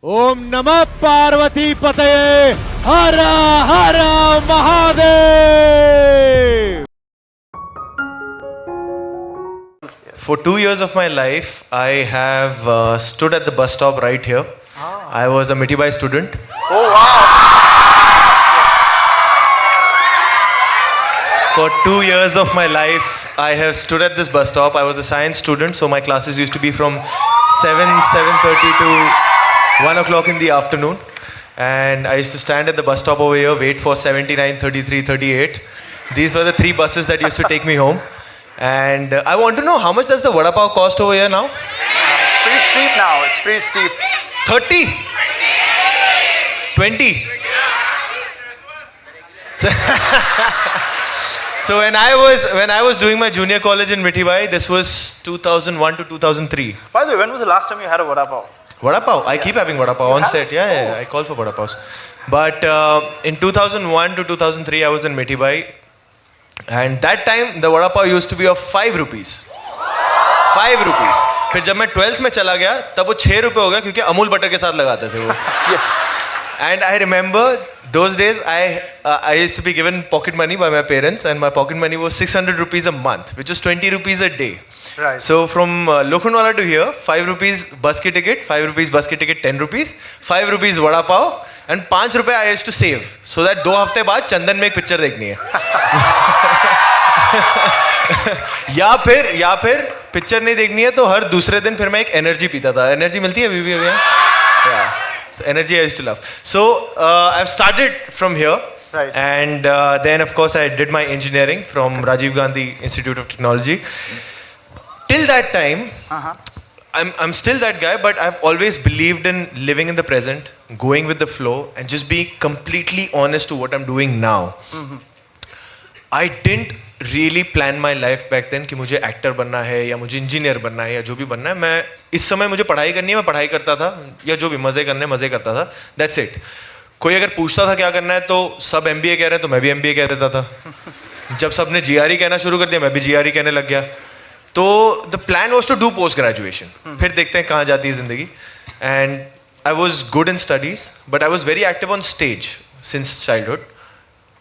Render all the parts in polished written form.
ओम नमः पार्वती पतये हर हर Mahadev. For 2 years of my life, I have stood at the bus stop right here. I was a Mitibai student. Oh wow! For 2 years of my life, I have stood at this bus stop. I was a science student, so my classes used to be from 7:30 to 1 o'clock in the afternoon. And I used to stand at the bus stop over here, wait for 79, 33, 38. These were the 3 buses that used to take me home. And I want to know, how much does the vada pav cost over here now? It's pretty steep now. It's pretty steep. 30? 20? So when I was doing my junior college in Mitibai, this was 2001 to 2003. By the way, when was the last time you had a vada pav? Vada pav. I keep having vada pav on set. Yeah, I call for vada pavs. But in 2001 to 2003, I was in Mitibai. And that time, the vada pav used to be of 5 rupees. 5 rupees. फिर जब मैं 12th में चला गया, तब वो 6 रुपए हो गया क्योंकि अमूल बटर के साथ लगाते थे वो. Yes. And I remember those days I used to be given pocket money by my parents, and my pocket money was 600 rupees a month, which was 20 rupees a day. Right. So from Lokhandwala to here, 5 rupees bus ki ticket, 5 rupees bus ki ticket, 10 rupees, 5 rupees vada pav, and 5 रुपए I used to save so that 2 हफ्ते बाद चंदन में एक picture देखनी है. या फिर picture नहीं देखनी है तो हर दूसरे दिन फिर मैं एक एनर्जी पीता था. एनर्जी मिलती है अभी भी yeah. So energy I used to love. So I've started from here. Right. And then of course I did my engineering from Rajiv Gandhi Institute of Technology. Till that time, I'm still that guy, but I've always believed in living in the present, going with the flow, and just being completely honest to what I'm doing now. I didn't really plan my life back then कि मुझे actor बनना है या मुझे engineer बनना है या जो भी बनना है. मैं इस समय मुझे पढ़ाई करनी है, मैं पढ़ाई करता था, या जो भी मज़े करने मज़े करता था. That's it. कोई अगर पूछता था क्या करना है तो सब MBA कह रहे हैं तो मैं भी MBA कह देता था. जब सब ने GRE कहना शुरू कर दिया मैं भी GRE कहने लग गया. तो the plan was to do post graduation. फिर देखते हैं कहाँ जाती है ज़िंदगी. And I was good in studies, but I was very active on stage since childhood.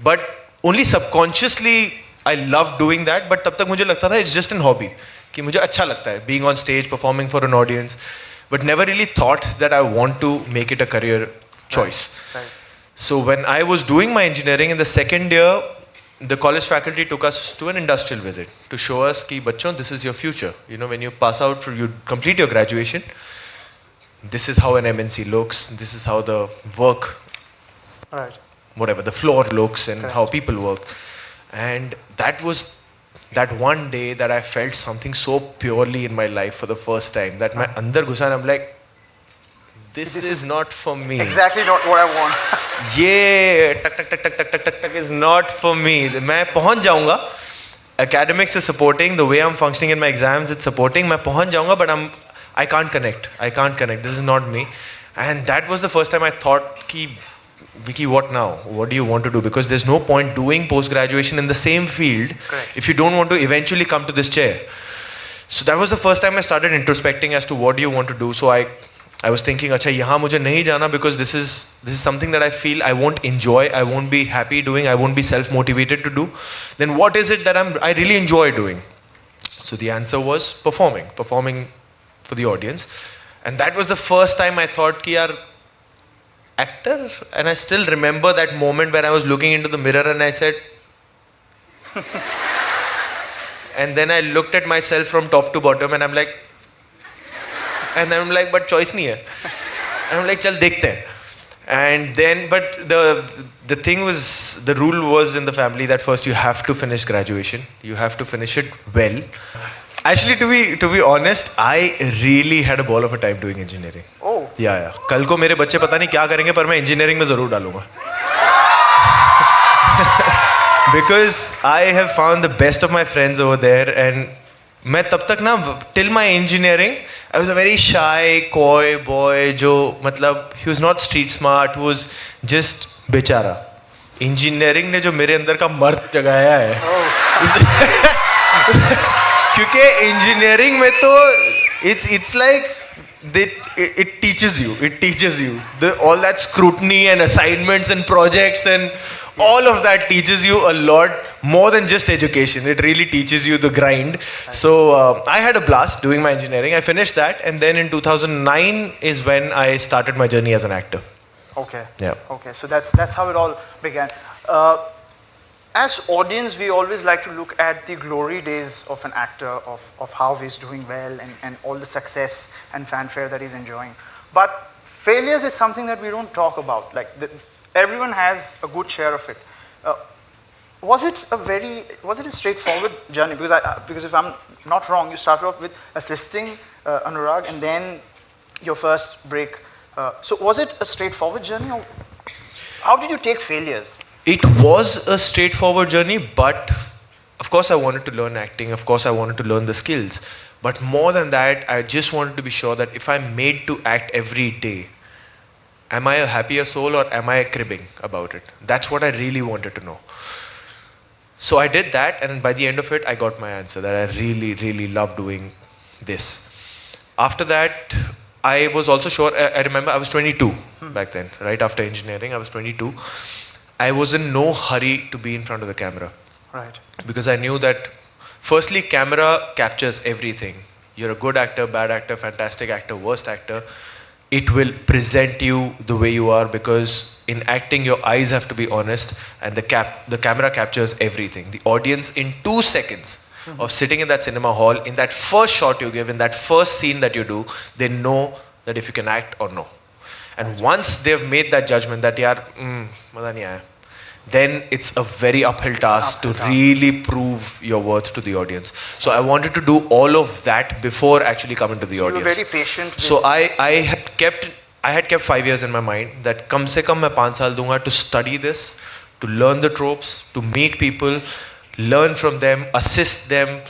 But only subconsciously I love doing that. But तब तक मुझे लगता था इट्स जस्ट एन हॉबी, कि मुझे अच्छा लगता है being on stage, performing for an audience. But never really thought that I want to make it a career choice. Right. So when I was doing my engineering in the second year, the college faculty took us to an industrial visit to show us ki bachon, this is your future. You know, when you pass out, you complete your graduation, this is how an MNC looks, this is how the work, Right. whatever, the floor looks, and Correct. how people work. And that was that one day that I felt something so purely in my life for the first time, that my andar ghusa and I'm like, this is not for me. Exactly not what I want. ये टक टक टक टक टक टक टक टक is not for me. मैं पहुंच जाऊंगा. Academics is supporting, the way I'm functioning in my exams it's supporting. मैं पहुंच जाऊंगा, but I can't connect. This is not me. And that was the first time I thought कि Vicky, what now? What do you want to do? Because there's no point doing post graduation in the same field. Correct. If you don't want to eventually come to this chair. So that was the first time I started introspecting as to what do you want to do. So I was thinking, अच्छा यहाँ मुझे नहीं जाना because this is something that I feel I won't enjoy, I won't be happy doing, I won't be self-motivated to do. Then what is it that I really enjoy doing? So the answer was performing for the audience. And that was the first time I thought कि यार actor. And I still remember that moment when I was looking into the mirror and I said and then I looked at myself from top to bottom and I'm like, and then I'm like, but choice नहीं है. And I'm like, चल देखते हैं. And then, but the thing was, the rule was in the family that first you have to finish graduation. You have to finish it well. Actually, to be honest, I really had a ball of a time doing engineering. Oh. Yeah. कल को मेरे बच्चे पता नहीं क्या करेंगे, पर मैं engineering में ज़रूर डालूँगा. Because I have found the best of my friends over there, and मैं तब तक ना till my engineering I was a very shy coy boy जो मतलब he was not street smart, was just बेचारा. इंजीनियरिंग ने जो मेरे अंदर का मर्द जगाया है क्योंकि इंजीनियरिंग में तो it's like it teaches you. It teaches you. All that scrutiny and assignments and projects and all of that teaches you a lot more than just education. It really teaches you the grind. So I had a blast doing my engineering. I finished that, and then in 2009 is when I started my journey as an actor. Okay. Yeah. Okay, so that's how it all began. As audience, we always like to look at the glory days of an actor, of how he's doing well and all the success and fanfare that he's enjoying. But failures is something that we don't talk about. Like everyone has a good share of it. Was it a straightforward journey? Because if I'm not wrong, you started off with assisting Anurag and then your first break. So was it a straightforward journey, or how did you take failures? It was a straightforward journey, but of course I wanted to learn acting. Of course I wanted to learn the skills. But more than that, I just wanted to be sure that if I'm made to act every day, am I a happier soul or am I cribbing about it? That's what I really wanted to know. So I did that, and by the end of it, I got my answer that I really, really love doing this. After that, I was also sure, I remember I was 22 back then, right after engineering, I was 22. I was in no hurry to be in front of the camera. Right. Because I knew that, firstly, camera captures everything. You're a good actor, bad actor, fantastic actor, worst actor. It will present you the way you are, because in acting, your eyes have to be honest, and the camera captures everything. The audience, in 2 seconds of sitting in that cinema hall, in that first shot you give, in that first scene that you do, they know that if you can act or no. And once they've made that judgment that yaar, maza nahi aaya, then it's a very uphill task to really prove your worth to the audience. So I wanted to do all of that before actually coming to the audience. You were very patient. So I had kept 5 years in my mind that kam se kam main 5 saal dunga to study this, to learn the tropes, to meet people, learn from them, assist them,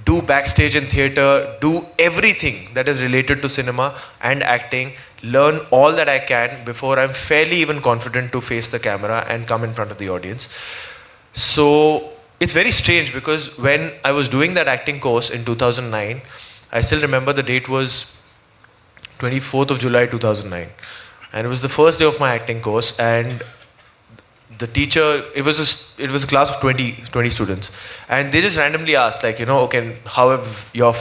do backstage in theatre, do everything that is related to cinema and acting, learn all that I can before I'm fairly even confident to face the camera and come in front of the audience. So it's very strange, because when I was doing that acting course in 2009, I still remember the date was 24th of July 2009, and it was the first day of my acting course, and the teacher, it was a class of 20 students, and they just randomly asked, like, okay, how have your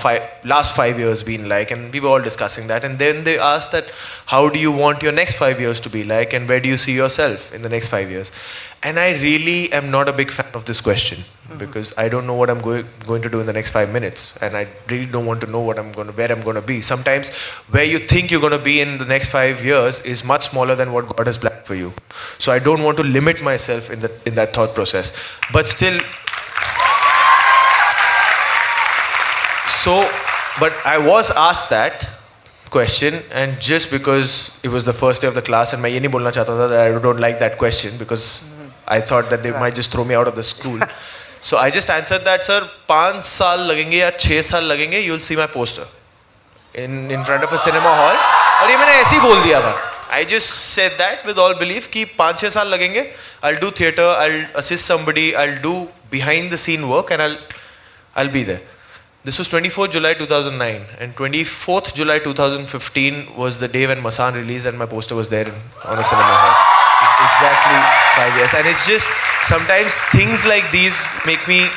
last 5 years been like? And we were all discussing that, and then they asked that, how do you want your next 5 years to be like, and where do you see yourself in the next 5 years? And I really am not a big fan of this question, because I don't know what I'm going to do in the next 5 minutes, and I really don't want to know where I'm going to be. Sometimes where you think you're going to be in the next 5 years is much smaller than what God has planned for you. So I don't want to limit myself in that thought process. But still, but I was asked that question, and just because it was the first day of the class, and I ये नहीं बोलना चाहता था that I don't like that question, because I thought that they might just throw me out of the school. So I just answered that, sir, 5 साल लगेंगे या 6 साल लगेंगे, you'll see my poster in front of a cinema hall. और ये मैंने ऐसे ही बोल दिया था. I just said that with all belief कि 5-6 साल लगेंगे, I'll do theatre, I'll assist somebody, I'll do behind the scene work, and I'll be there. This was 24th July 2009, and 24th July 2015 was the day when Masaan released, and my poster was there on a cinema hall. It's exactly 5 years, and it's just sometimes things like these make me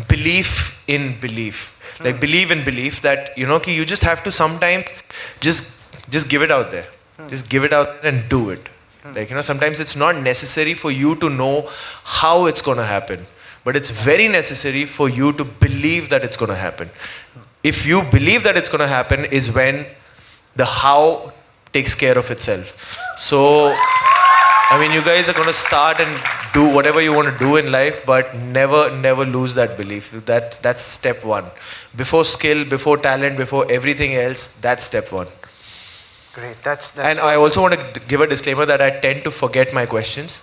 believe in belief, like believe in belief that कि you just have to sometimes just give it out there, just give it out and do it. Like sometimes it's not necessary for you to know how it's going to happen, but it's very necessary for you to believe that it's going to happen. If you believe that it's going to happen is when the how takes care of itself. So, I mean, you guys are going to start and do whatever you want to do in life, but never lose that belief. That's step one. Before skill, before talent, before everything else, that's step one. Great. That's and I also want to give a disclaimer that I tend to forget my questions,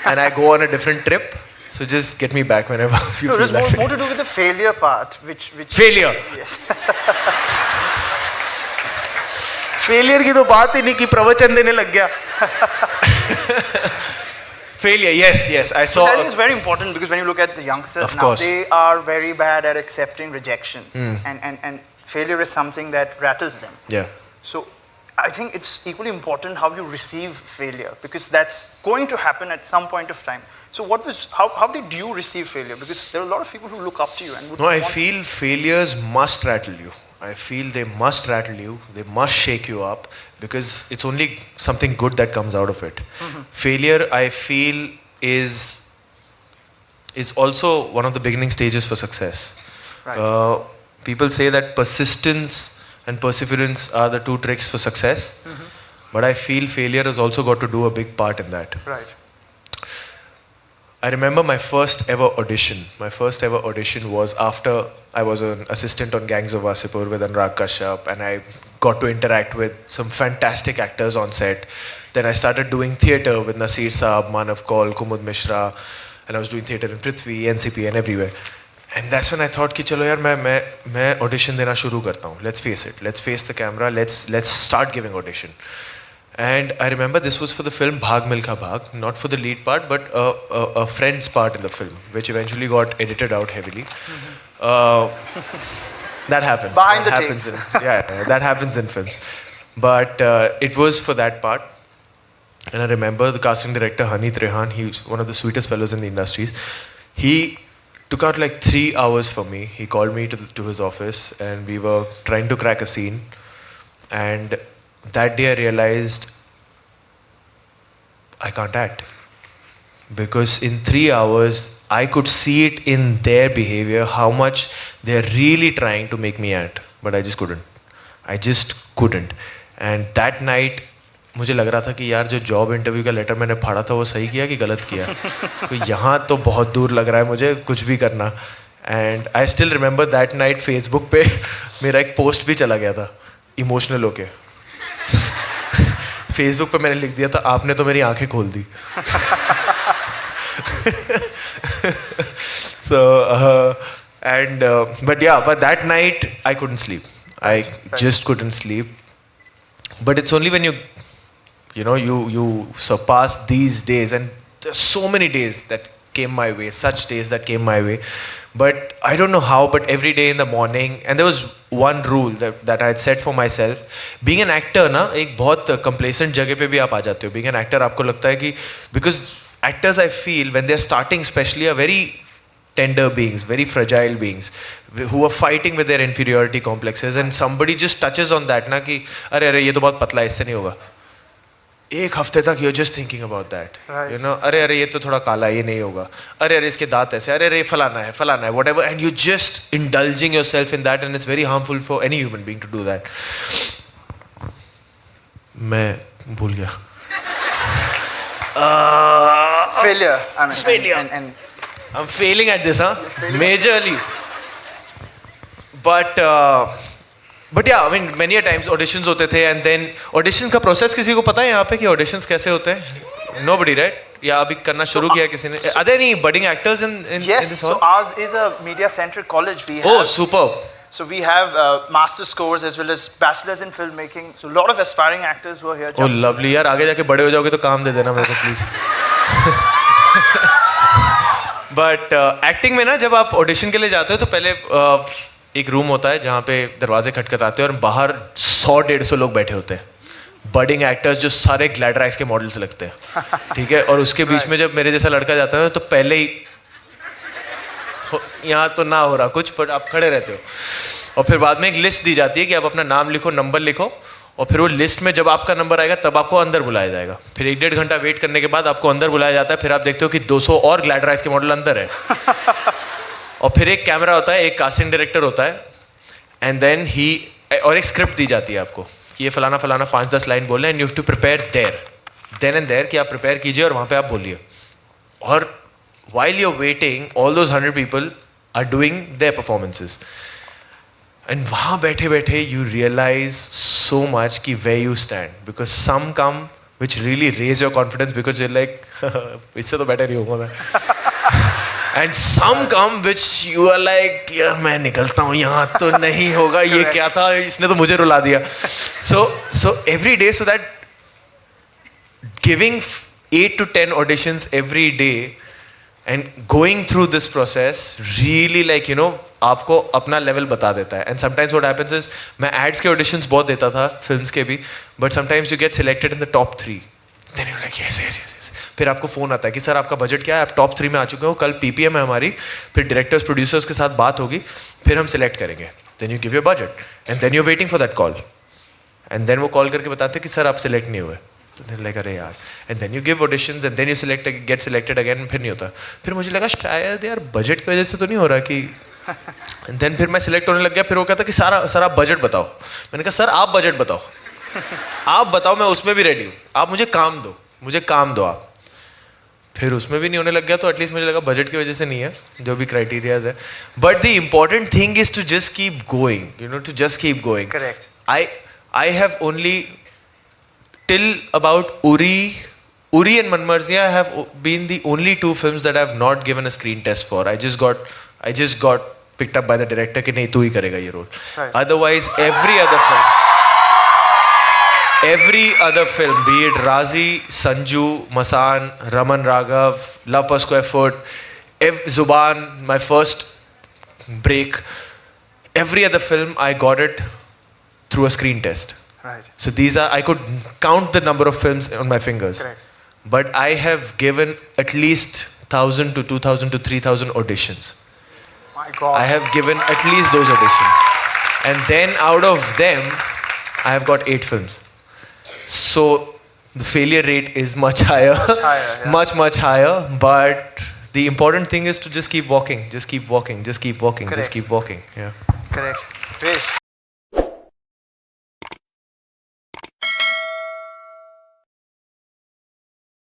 and I go on a different trip. So just get me back whenever you feel that. There's more to do with the failure part, which failure. Yes. Failure की तो बात ही नहीं कि प्रवचन देने लग गया. Failure, yes, I saw. Which I think is very important, because when you look at the youngsters now, they are very bad at accepting rejection, and failure is something that rattles them. Yeah. So I think it's equally important how you receive failure, because that's going to happen at some point of time. So how did you receive failure? Because there are a lot of people who look up to you and would No, I want- feel failures must rattle you. I feel they must rattle you. They must shake you up, because it's only something good that comes out of it. Failure, I feel, is also one of the beginning stages for success. Right. People say that persistence and perseverance are the two tricks for success, but I feel failure has also got to do a big part in that. Right. I remember my first ever audition. My first ever audition was after I was an assistant on Gangs of Wasipur with Anurag Kashyap, and I got to interact with some fantastic actors on set. Then I started doing theatre with Nasir Saab, Manav Kaul, Kumud Mishra, and I was doing theatre in Prithvi, NCP and everywhere. And that's when I thought कि चलो यार मैं audition देना शुरू करता हूँ. Let's face it. Let's face the camera. Let's start giving audition. And I remember this was for the film Bhag Milkha Bhag, not for the lead part, but a friend's part in the film, which eventually got edited out heavily. That happens. Behind that the happens takes. that happens in films. But it was for that part. And I remember the casting director, Hanit Rehan, he's one of the sweetest fellows in the industries. He took out like 3 hours for me. He called me to his office, and we were trying to crack a scene. And that day I realized I can't act. Because in 3 hours, I could see it in their behavior how much they're really trying to make me act. But I just couldn't. I just couldn't. And that night, मुझे लग रहा था कि यार जो job interview का letter मैंने पढ़ा था वो सही किया कि गलत किया. तो यहाँ तो बहुत दूर लग रहा है मुझे कुछ भी करना. And I still remember that night Facebook पे मेरा एक पोस्ट भी चला गया था इमोशनल होके. फेसबुक पे मैंने लिख दिया था आपने तो मेरी आंखें खोल दी. But that night I couldn't sleep. I just couldn't sleep. But it's only when you surpass these days, and there's so many days that came my way, such days that came my way. But I don't know how, but every day in the morning, and there was one rule that I had set for myself. Being an actor ना एक बहुत complacent जगह पे भी आप आ जाते हो. Being an actor आपको लगता है कि because actors I feel when they're starting especially are very tender beings, very fragile beings who are fighting with their inferiority complexes, and somebody just touches on that ना कि अरे ये तो बहुत पतला है इससे नहीं होगा. एक हफ्ते तक you're just thinking about that. Right. You know, अरे ये तो थोड़ा काला है ये नहीं होगा. अरे इसके दांत ऐसे. अरे फलाना है whatever, and you just indulging yourself in that, and it's very harmful for any human being to do that. मैं भूल गया. Failure. I mean, Failure. And I'm failing at this, huh? Majorly. But yeah, I mean, many a times auditions होते थे, and then auditions का process किसी को पता है यहाँ पे कि auditions कैसे होते हैं? Nobody, right? या अभी करना शुरू किया किसी ने? Are there any budding actors in yes, this so hall? ours is a media-centric college. We have, Oh, superb. So we have master's course as well as bachelors in filmmaking. So a lot of aspiring actors who are here. Oh, lovely. यार आगे जाके बड़े हो जाओगे तो काम दे देना मेरे को please. But acting में ना जब आप audition के लिए जाते हो तो पहले एक रूम होता है जहाँ पे दरवाजे खटखटाते हैं और बाहर 100-150 लोग बैठे होते हैं. बडिंग एक्टर्स जो सारे ग्लैडराइस के मॉडल्स लगते हैं, ठीक है. और उसके बीच में जब मेरे जैसा लड़का जाता है तो पहले ही यहाँ तो ना हो रहा कुछ, पर आप खड़े रहते हो. और फिर बाद में एक लिस्ट दी जाती है कि आप अपना नाम लिखो, नंबर लिखो, और फिर वो लिस्ट में जब आपका नंबर आएगा तब आपको अंदर बुलाया जाएगा. फिर 1-1.5 घंटा वेट करने के बाद आपको अंदर बुलाया जाता है. फिर आप देखते हो कि 200 और ग्लैडराइस के मॉडल अंदर है. और फिर एक कैमरा होता है, एक कास्टिंग डायरेक्टर होता है, एंड देन और एक स्क्रिप्ट दी जाती है आपको कि ये फलाना 5-10 लाइन बोलना है, and you have to prepare then and there कि आप प्रिपेयर कीजिए और वहाँ पे आप बोलिए. और while you're waiting, all those 100 people are doing their performances. And वहाँ बैठे बैठे you realize so much कि where you stand, because some come which really raise your confidence because you're like इससे तो better ही होगा मैं. And some come which you are like यार मैं निकलता हूँ यहाँ तो नहीं होगा, ये क्या था, इसने तो मुझे रुला दिया. So every day, so that giving 8 to 10 auditions every day And going through this process really like you know आपको अपना level बता देता है. And sometimes what happens is मैं ads के auditions बहुत देता था films के भी, but sometimes you get selected in the top 3. Then you're like yes yes yes yes. फिर आपको फोन आता है कि सर आपका बजट क्या है, आप टॉप 3 में आ चुके हो, कल PPM है हमारी, फिर डायरेक्टर्स प्रोड्यूसर्स के साथ बात होगी, फिर हम सिलेक्ट करेंगे. Then you give your budget and then you're waiting for that call. And then वो कॉल करके बताते हैं कि सर आप सिलेक्ट नहीं हुए. लाइक अरे यार. And then you give auditions and then you select get selected again. फिर नहीं होता. फिर मुझे लगा शायद यार बजट की वजह से तो नहीं हो रहा कि. एंड देन फिर मैं सिलेक्ट होने लग गया. फिर वो कहता कि सर आप बजट बताओ. मैंने कहा सर आप बजट बताओ. आप बताओ मैं उसमें भी रेडी हूँ. आप मुझे काम दो, मुझे काम दो आप. फिर उसमें भी नहीं होने लग गया तो एटलीस्ट मुझे लगा बजट की वजह से नहीं है, जो भी क्राइटेरियाज है. But the important thing is to just keep going, you know, to just keep going. Correct. I have only till about Uri and Manmarzia have been the only 2 films that I have not given a screen test for. I just got picked up by the director कि नहीं तू ही करेगा ये role. Right. Otherwise every other film, be it Razi, Sanju, Masan, Raman Raghav, Love Per Square Foot, Zuban, my first break, every other film I got it through a screen test. Right. So these are, I could count the number of films on my fingers. Correct. But I have given at least 1,000 to 2,000 to 3,000 auditions. My God. I have given at least those auditions. And then out of them, I have got 8 films. So the failure rate is much higher. Higher, yeah. much higher. But the important thing is to just keep walking, just keep walking, just keep walking, Correct. just keep walking. Yeah. Correct. Great.